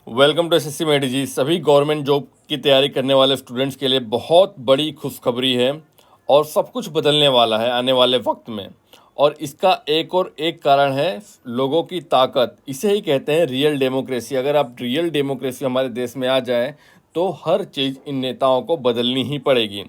Welcome to SSC मेडी जी। सभी government job की तैयारी करने वाले स्टूडेंट्स के लिए बहुत बड़ी खुशखबरी है और सब कुछ बदलने वाला है आने वाले वक्त में। और इसका एक कारण है लोगों की ताकत। इसे ही कहते हैं रियल डेमोक्रेसी। अगर आप रियल डेमोक्रेसी हमारे देश में आ जाए तो हर चीज़ इन नेताओं को बदलनी ही पड़ेगी।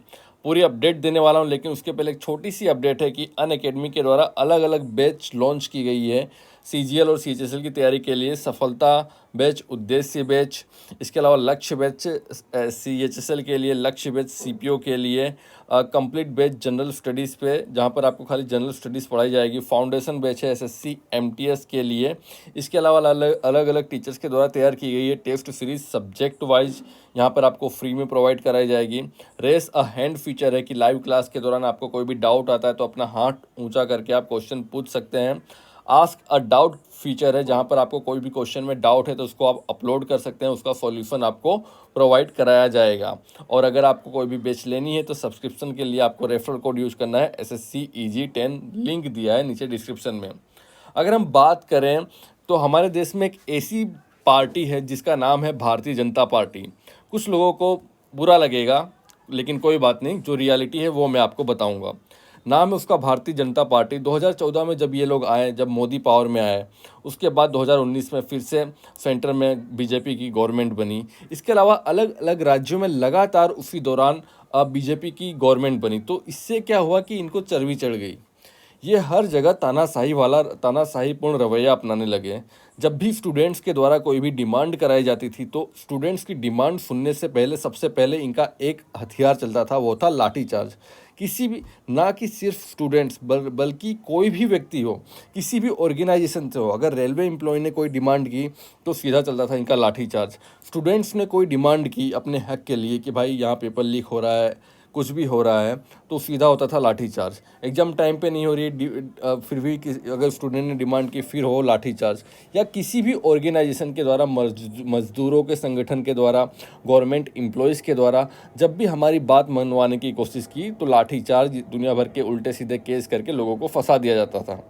पूरी अपडेट देने वाला हूं, लेकिन उसके पहले एक छोटी सी अपडेट है कि अनअकैडमी के द्वारा अलग अलग बैच लॉन्च की गई है सीजीएल और सीएचएसएल की तैयारी के लिए। सफलता बैच, उद्देश्य बैच, इसके अलावा लक्ष्य बैच सीएचएसएल के लिए, लक्ष्य बैच सीपीओ के लिए, कंप्लीट बैच जनरल स्टडीज़ पे जहाँ पर आपको खाली जनरल स्टडीज़ पढ़ाई जाएगी। फाउंडेशन बैच है एसएससी एमटीएस के लिए। इसके अलावा अलग अलग टीचर्स के द्वारा तैयार की गई है टेस्ट सीरीज सब्जेक्ट वाइज, यहाँ पर आपको फ्री में प्रोवाइड कराई जाएगी। रेस अ हैंड फीचर है कि लाइव क्लास के दौरान आपको कोई भी डाउट आता है तो अपना हाथ ऊंचा करके आप क्वेश्चन पूछ सकते हैं। आस्क अ डाउट फीचर है जहां पर आपको कोई भी क्वेश्चन में डाउट है तो उसको आप अपलोड कर सकते हैं, उसका सॉल्यूशन आपको प्रोवाइड कराया जाएगा। और अगर आपको कोई भी बैच लेनी है तो सब्सक्रिप्शन के लिए आपको रेफरल कोड यूज करना है SSC EG10, लिंक दिया है नीचे डिस्क्रिप्शन में। अगर हम बात करें तो हमारे देश में एक ऐसी पार्टी है जिसका नाम है भारतीय जनता पार्टी। कुछ लोगों को बुरा लगेगा, लेकिन कोई बात नहीं, जो रियलिटी है वो मैं आपको बताऊंगा। नाम है उसका भारतीय जनता पार्टी। 2014 में जब ये लोग आए, जब मोदी पावर में आए, उसके बाद 2019 में फिर से सेंटर में बीजेपी की गवर्नमेंट बनी। इसके अलावा अलग अलग राज्यों में लगातार उसी दौरान बीजेपी की गवर्नमेंट बनी। तो इससे क्या हुआ कि इनको चर्बी चढ़ गई। ये हर जगह तानाशाहीपूर्ण रवैया अपनाने लगे। जब भी स्टूडेंट्स के द्वारा कोई भी डिमांड कराई जाती थी तो स्टूडेंट्स की डिमांड सुनने से पहले सबसे पहले इनका एक हथियार चलता था, वो था लाठीचार्ज। किसी भी, ना कि सिर्फ स्टूडेंट्स बल्कि कोई भी व्यक्ति हो, किसी भी ऑर्गेनाइजेशन से हो, अगर रेलवे एम्प्लॉय ने कोई डिमांड की तो सीधा चलता था इनका लाठीचार्ज। स्टूडेंट्स ने कोई डिमांड की अपने हक के लिए कि भाई यहाँ पेपर लीक हो रहा है, कुछ भी हो रहा है, तो सीधा होता था लाठीचार्ज। एग्जाम टाइम पे नहीं हो रही है, फिर भी अगर स्टूडेंट ने डिमांड की फिर हो लाठीचार्ज। या किसी भी ऑर्गेनाइजेशन के द्वारा, मजदूरों के संगठन के द्वारा, गवर्नमेंट एम्प्लॉयज़ के द्वारा जब भी हमारी बात मनवाने की कोशिश की तो लाठीचार्ज, दुनिया भर के उल्टे सीधे केस करके लोगों को फंसा दिया जाता था।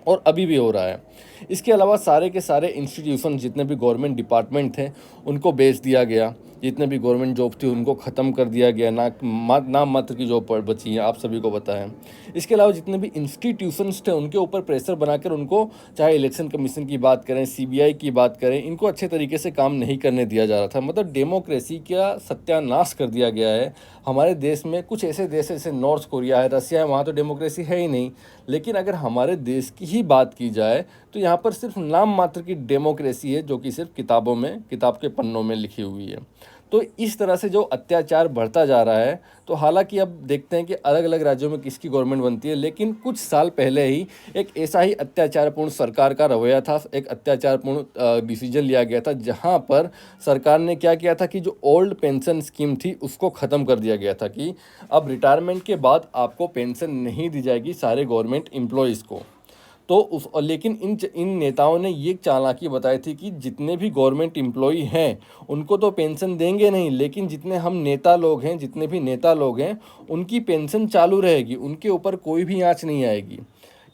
और अभी भी हो रहा है। इसके अलावा सारे के सारे इंस्टीट्यूशन, जितने भी गवर्नमेंट डिपार्टमेंट थे उनको बेच दिया गया। जितने भी गवर्नमेंट जॉब थी उनको ख़त्म कर दिया गया। नाम मात्र की जॉब बची हैं, आप सभी को पता है। इसके अलावा जितने भी इंस्टीट्यूशंस थे उनके ऊपर प्रेशर बनाकर उनको, चाहे इलेक्शन कमीशन की बात करें, CBI की बात करें, इनको अच्छे तरीके से काम नहीं करने दिया जा रहा था। मतलब डेमोक्रेसी का सत्यानाश कर दिया गया है हमारे देश में। कुछ ऐसे देश जैसे नॉर्थ कोरिया है, रसिया है, वहाँ तो डेमोक्रेसी है ही नहीं। लेकिन अगर हमारे देश की ही बात की जाए तो यहाँ पर सिर्फ नाम मात्र की डेमोक्रेसी है, जो कि सिर्फ किताब के पन्नों में लिखी हुई है। तो इस तरह से जो अत्याचार बढ़ता जा रहा है, तो हालांकि अब देखते हैं कि अलग अलग राज्यों में किसकी गवर्नमेंट बनती है, लेकिन कुछ साल पहले ही एक ऐसा ही अत्याचारपूर्ण सरकार का रवैया था, एक अत्याचारपूर्ण डिसीजन लिया गया था, जहां पर सरकार ने क्या किया था कि जो ओल्ड पेंशन स्कीम थी उसको ख़त्म कर दिया गया था कि अब रिटायरमेंट के बाद आपको पेंशन नहीं दी जाएगी सारे गवर्नमेंट एम्प्लॉयज़ को। तो लेकिन इन नेताओं ने ये चालाकी बताई थी कि जितने भी गवर्नमेंट एम्प्लॉय हैं उनको तो पेंशन देंगे नहीं, लेकिन जितने भी नेता लोग हैं उनकी पेंशन चालू रहेगी, उनके ऊपर कोई भी आँच नहीं आएगी।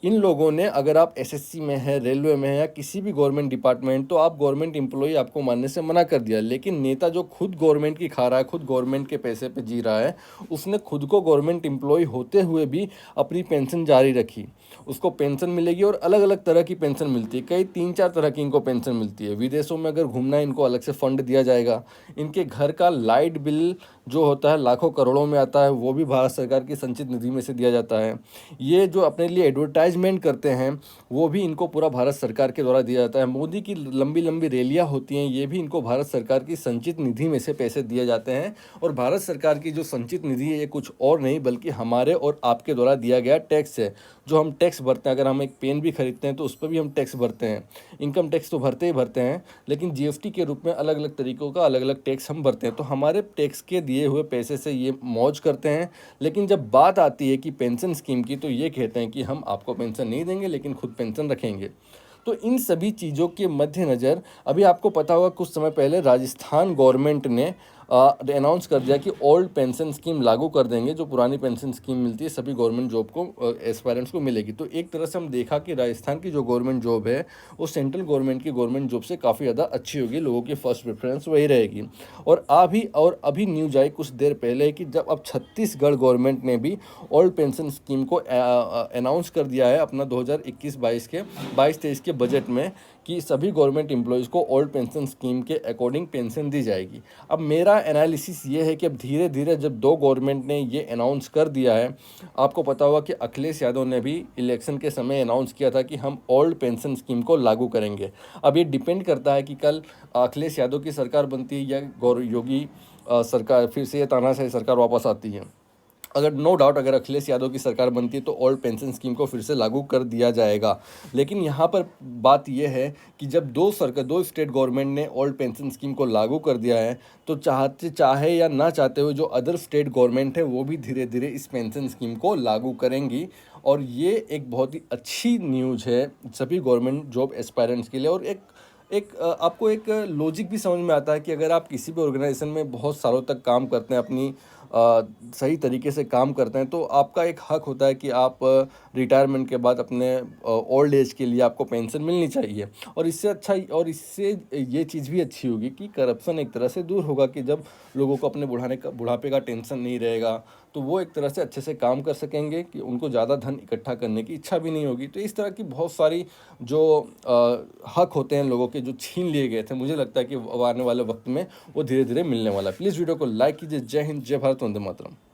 इन लोगों ने, अगर आप SSC में है, रेलवे में है, या किसी भी गवर्नमेंट डिपार्टमेंट, तो आप गवर्नमेंट एम्प्लॉय आपको मानने से मना कर दिया। लेकिन नेता जो खुद गवर्नमेंट की खा रहा है, खुद गवर्नमेंट के पैसे पे जी रहा है, उसने खुद को गवर्नमेंट एम्प्लॉय होते हुए भी अपनी पेंशन जारी रखी। उसको पेंशन मिलेगी और अलग अलग तरह की पेंशन मिलती है, कई 3-4 तरह की इनको पेंशन मिलती है। विदेशों में अगर घूमना है इनको अलग से फंड दिया जाएगा। इनके घर का लाइट बिल जो होता है लाखों करोड़ों में आता है, वो भी भारत सरकार की संचित निधि में से दिया जाता है। ये जो अपने लिए एडवर्टाइजमेंट करते हैं वो भी इनको पूरा भारत सरकार के द्वारा दिया जाता है। मोदी की लंबी लंबी रैलियां होती हैं, ये भी इनको भारत सरकार की संचित निधि में से पैसे दिए जाते हैं। और भारत सरकार की जो संचित निधि है ये कुछ और नहीं बल्कि हमारे और आपके द्वारा दिया गया टैक्स है, जो हम टैक्स भरते हैं। अगर हम एक पेन भी खरीदते हैं तो उस पर भी हम टैक्स भरते हैं। इनकम टैक्स तो भरते ही भरते हैं, लेकिन GST के रूप में अलग अलग तरीकों का अलग अलग टैक्स हम भरते हैं। तो हमारे टैक्स के दिए हुए पैसे से ये मौज करते हैं। लेकिन जब बात आती है कि पेंशन स्कीम की, तो ये कहते हैं कि हम आपको पेंशन नहीं देंगे लेकिन खुद पेंशन रखेंगे। तो इन सभी चीज़ों के मद्देनज़र अभी आपको पता होगा कुछ समय पहले राजस्थान गवर्नमेंट ने अनाउंस कर दिया कि ओल्ड पेंशन स्कीम लागू कर देंगे, जो पुरानी पेंशन स्कीम मिलती है सभी गवर्नमेंट जॉब को एस्पायरेंट्स को मिलेगी। तो एक तरह से हम देखा कि राजस्थान की जो गवर्नमेंट जॉब है वो सेंट्रल गवर्नमेंट की गवर्नमेंट जॉब से काफ़ी ज़्यादा अच्छी होगी, लोगों की फर्स्ट प्रेफरेंस वही रहेगी। और अभी न्यूज आई कुछ देर पहले कि जब अब छत्तीसगढ़ गवर्नमेंट ने भी ओल्ड पेंशन स्कीम को अनाउंस कर दिया है अपना 2021-22 के 22-23 के बजट में, कि सभी गवर्नमेंट एम्प्लॉयज़ को ओल्ड पेंशन स्कीम के अकॉर्डिंग पेंशन दी जाएगी। अब मेरा एनालिसिस ये है कि अब धीरे धीरे जब दो गवर्नमेंट ने ये अनाउंस कर दिया है, आपको पता होगा कि अखिलेश यादव ने भी इलेक्शन के समय अनाउंस किया था कि हम ओल्ड पेंशन स्कीम को लागू करेंगे। अब ये डिपेंड करता है कि कल अखिलेश यादव की सरकार बनती है या गौरव योगी सरकार, फिर से ये तानाशाही सरकार वापस आती है। अगर नो डाउट अगर अखिलेश यादव की सरकार बनती है तो ओल्ड पेंशन स्कीम को फिर से लागू कर दिया जाएगा। लेकिन यहाँ पर बात यह है कि जब दो स्टेट गवर्नमेंट ने ओल्ड पेंशन स्कीम को लागू कर दिया है, तो चाहे या ना चाहते हुए जो अदर स्टेट गवर्नमेंट है वो भी धीरे धीरे इस पेंशन स्कीम को लागू करेंगी। और ये एक बहुत ही अच्छी न्यूज़ है सभी गवर्नमेंट जॉब एस्पायरेंट्स के लिए। और आपको एक लॉजिक भी समझ में आता है कि अगर आप किसी भी ऑर्गेनाइजेशन में बहुत सालों तक काम करते हैं, अपनी सही तरीके से काम करते हैं, तो आपका एक हक होता है कि आप रिटायरमेंट के बाद अपने ओल्ड एज के लिए आपको पेंशन मिलनी चाहिए। और इससे ये चीज़ भी अच्छी होगी कि करप्शन एक तरह से दूर होगा, कि जब लोगों को अपने बुढ़ापे का टेंशन नहीं रहेगा तो वो एक तरह से अच्छे से काम कर सकेंगे, कि उनको ज़्यादा धन इकट्ठा करने की इच्छा भी नहीं होगी। तो इस तरह की बहुत सारी जो हक होते हैं लोगों के जो छीन लिए गए थे, मुझे लगता है कि आने वाले वक्त में वो धीरे धीरे मिलने वाला है। प्लीज़ वीडियो को लाइक कीजिए। जय हिंद, जय भारत, वंदे मातरम।